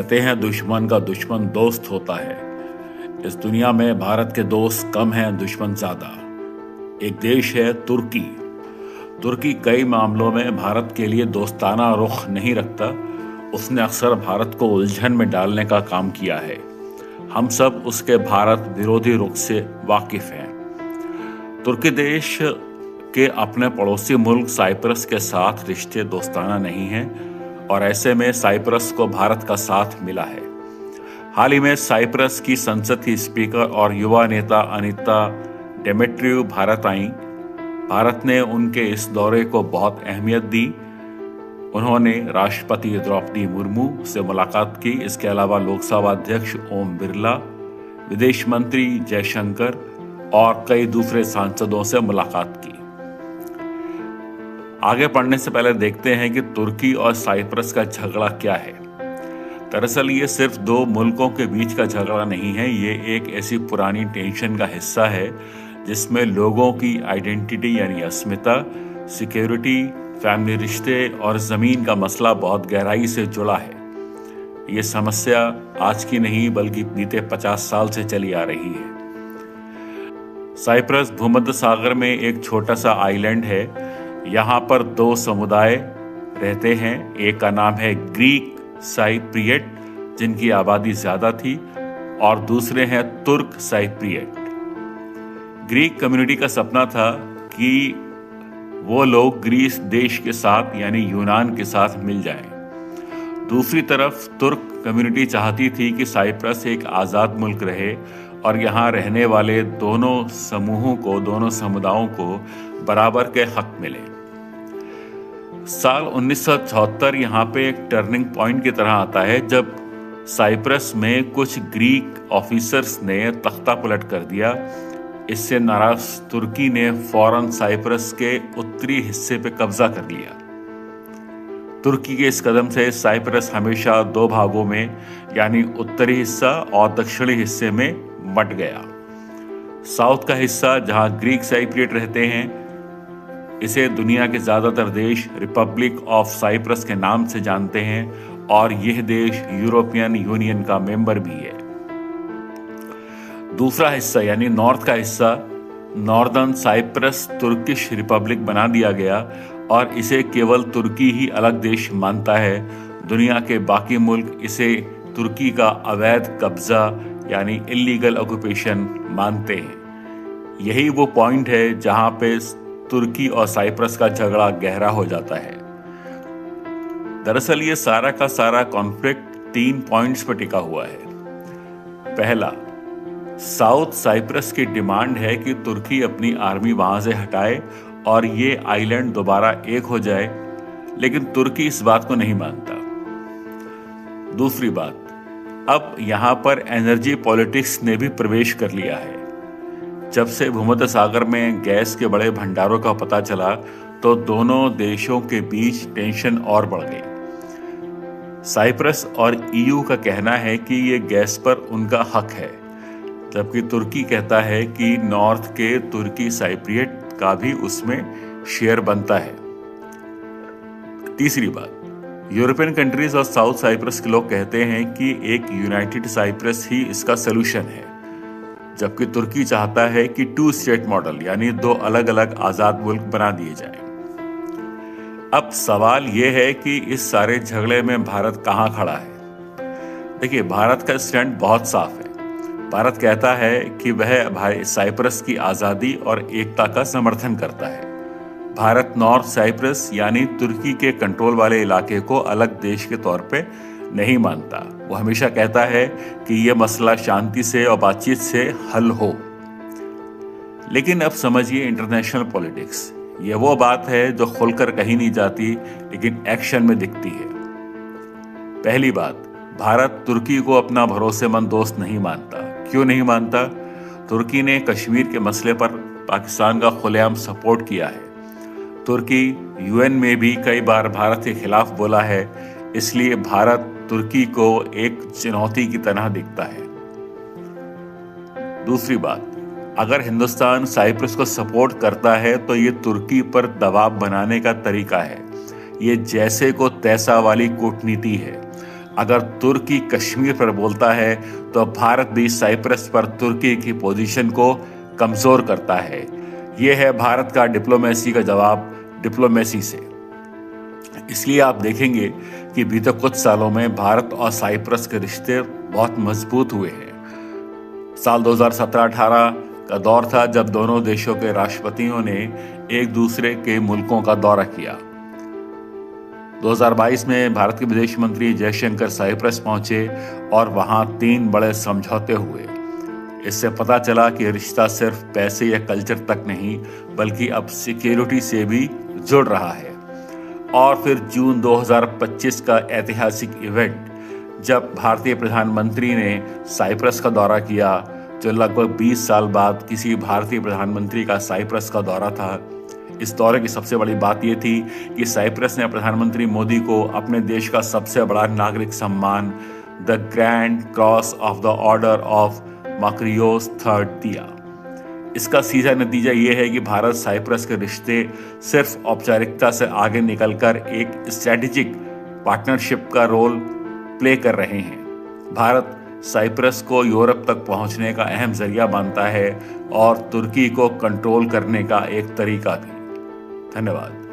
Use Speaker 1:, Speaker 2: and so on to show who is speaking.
Speaker 1: कहते हैं दुश्मन का दुश्मन दोस्त होता है। इस दुनिया में भारत के दोस्त कम हैं, दुश्मन ज्यादा। एक देश है तुर्की। तुर्की कई मामलों में भारत के लिए दोस्ताना रुख नहीं रखता। उसने अक्सर भारत को उलझन में डालने का काम किया है। हम सब उसके भारत विरोधी रुख से वाकिफ हैं। तुर्की देश के अपने पड़ोसी मुल्क साइप्रस के साथ रिश्ते दोस्ताना नहीं हैं और ऐसे में साइप्रस को भारत का साथ मिला है। हाल ही में साइप्रस की संसद की स्पीकर और युवा नेता अनिता डेमेट्रियू भारत आईं। भारत ने उनके इस दौरे को बहुत अहमियत दी। उन्होंने राष्ट्रपति द्रौपदी मुर्मू से मुलाकात की। इसके अलावा लोकसभा अध्यक्ष ओम बिरला, विदेश मंत्री जयशंकर और कई दूसरे सांसदों से मुलाकात की। आगे पढ़ने से पहले देखते हैं कि तुर्की और साइप्रस का झगड़ा क्या है। दरअसल ये सिर्फ दो मुल्कों के बीच का झगड़ा नहीं है, ये एक ऐसी पुरानी टेंशन का हिस्सा है जिसमें लोगों की आइडेंटिटी यानी अस्मिता, सिक्योरिटी, फैमिली रिश्ते और जमीन का मसला बहुत गहराई से जुड़ा है। ये समस्या आज की नहीं बल्कि बीते 50 साल से चली आ रही है। साइप्रस भूमध्य सागर में एक छोटा सा आइलैंड है। यहाँ पर दो समुदाय रहते हैं। एक का नाम है ग्रीक साइप्रियट, जिनकी आबादी ज्यादा थी, और दूसरे हैं तुर्क साइप्रियट। ग्रीक कम्युनिटी का सपना था कि वो लोग ग्रीस देश के साथ यानी यूनान के साथ मिल जाएं। दूसरी तरफ तुर्क कम्युनिटी चाहती थी कि साइप्रस एक आजाद मुल्क रहे और यहाँ रहने वाले दोनों समूहों को, दोनों समुदायों को बराबर के हक मिले। साल 1974 यहाँ पे एक टर्निंग पॉइंट की तरह आता है जब साइप्रस में कुछ ग्रीक ऑफिसर्स ने तख्ता पलट कर दिया। इससे नाराज तुर्की ने फौरन साइप्रस के उत्तरी हिस्से पे कब्जा कर लिया। तुर्की के इस कदम से साइप्रस हमेशा दो भागों में यानी उत्तरी हिस्सा और दक्षिणी हिस्से में बंट गया। साउथ का हिस्सा जहां ग्रीक साइप्रियट रहते हैं, इसे दुनिया के ज्यादातर देश रिपब्लिक ऑफ साइप्रस के नाम से जानते हैं और यह देश यूरोपियन यूनियन का मेंबर भी है। दूसरा हिस्सा यानी नॉर्थ का हिस्सा, नॉर्दर्न साइप्रस तुर्किश रिपब्लिक बना दिया गया और इसे केवल तुर्की ही अलग देश मानता है। दुनिया के बाकी मुल्क इसे तुर्की का अवैध कब्जा यानी इलीगल ऑक्यूपेशन मानते हैं। यही वो पॉइंट है जहां पे तुर्की और साइप्रस का झगड़ा गहरा हो जाता है। दरअसल ये सारा का सारा कॉन्फ्लिक्ट 3 पॉइंट्स पर टिका हुआ है। पहला, साउथ साइप्रस की डिमांड है कि तुर्की अपनी आर्मी वहां से हटाए और ये आइलैंड दोबारा एक हो जाए, लेकिन तुर्की इस बात को नहीं मानता। दूसरी बात, अब यहां पर एनर्जी पॉलिटिक्स ने भी प्रवेश कर लिया है। जब से भूमध्य सागर में गैस के बड़े भंडारों का पता चला तो दोनों देशों के बीच टेंशन और बढ़ गई। साइप्रस और ईयू का कहना है कि ये गैस पर उनका हक है, जबकि तुर्की कहता है कि नॉर्थ के तुर्की साइप्रियट का भी उसमें शेयर बनता है। तीसरी बात, यूरोपियन कंट्रीज और साउथ साइप्रस के लोग कहते हैं कि एक यूनाइटेड साइप्रस ही इसका सलूशन है, जबकि तुर्की चाहता है कि 2 स्टेट मॉडल यानी 2 अलग अलग आजाद मुल्क बना दिए जाएं। अब सवाल यह है कि इस सारे झगड़े में भारत कहां खड़ा है। देखिए, भारत का स्टैंड बहुत साफ है। भारत कहता है कि वह साइप्रस की आजादी और एकता का समर्थन करता है। भारत नॉर्थ साइप्रस यानी तुर्की के कंट्रोल वाले इलाके को अलग देश के तौर पे नहीं मानता। वो हमेशा कहता है कि यह मसला शांति से और बातचीत से हल हो। लेकिन अब समझिए इंटरनेशनल पॉलिटिक्स, ये वो बात है जो खुलकर कहीं नहीं जाती लेकिन एक्शन में दिखती है। पहली बात, भारत तुर्की को अपना भरोसेमंद दोस्त नहीं मानता। क्यों नहीं मानता? तुर्की ने कश्मीर के मसले पर पाकिस्तान का खुलेआम सपोर्ट किया है। तुर्की यूएन में भी कई बार भारत के खिलाफ बोला है, इसलिए भारत तुर्की को एक चुनौती की तरह दिखता है। दूसरी बात, अगर हिंदुस्तान साइप्रस को सपोर्ट करता है तो ये तुर्की पर दबाव बनाने का तरीका है। ये जैसे को तैसा वाली कूटनीति है। अगर तुर्की कश्मीर पर बोलता है तो भारत भी साइप्रस पर तुर्की की पोजीशन को कमजोर करता है। यह है भारत का डिप्लोमेसी का जवाब डिप्लोमेसी से। इसलिए आप देखेंगे कि बीते कुछ सालों में भारत और साइप्रस के रिश्ते बहुत मजबूत हुए हैं। साल 2017-18 का दौर था जब दोनों देशों के राष्ट्रपतियों ने एक दूसरे के मुल्कों का दौरा किया। 2022 में भारत के विदेश मंत्री जयशंकर साइप्रस पहुंचे और वहां 3 बड़े समझौते हुए। इससे पता चला कि रिश्ता सिर्फ पैसे या कल्चर तक नहीं बल्कि अब सिक्योरिटी से भी जुड़ रहा है। और फिर जून 2025 का ऐतिहासिक इवेंट जब भारतीय प्रधानमंत्री ने साइप्रस का दौरा किया, जो लगभग 20 साल बाद किसी भारतीय प्रधानमंत्री का साइप्रस का दौरा था। इस दौरे की सबसे बड़ी बात यह थी कि साइप्रस ने प्रधानमंत्री मोदी को अपने देश का सबसे बड़ा नागरिक सम्मान the Grand Cross of the Order of Makarios III दिया। इसका सीधा नतीजा ये है कि भारत साइप्रस के रिश्ते सिर्फ औपचारिकता से आगे निकलकर एक स्ट्रेटेजिक पार्टनरशिप का रोल प्ले कर रहे हैं। भारत साइप्रस को यूरोप तक पहुंचने का अहम जरिया मानता है और तुर्की को कंट्रोल करने का एक तरीका भी। धन्यवाद।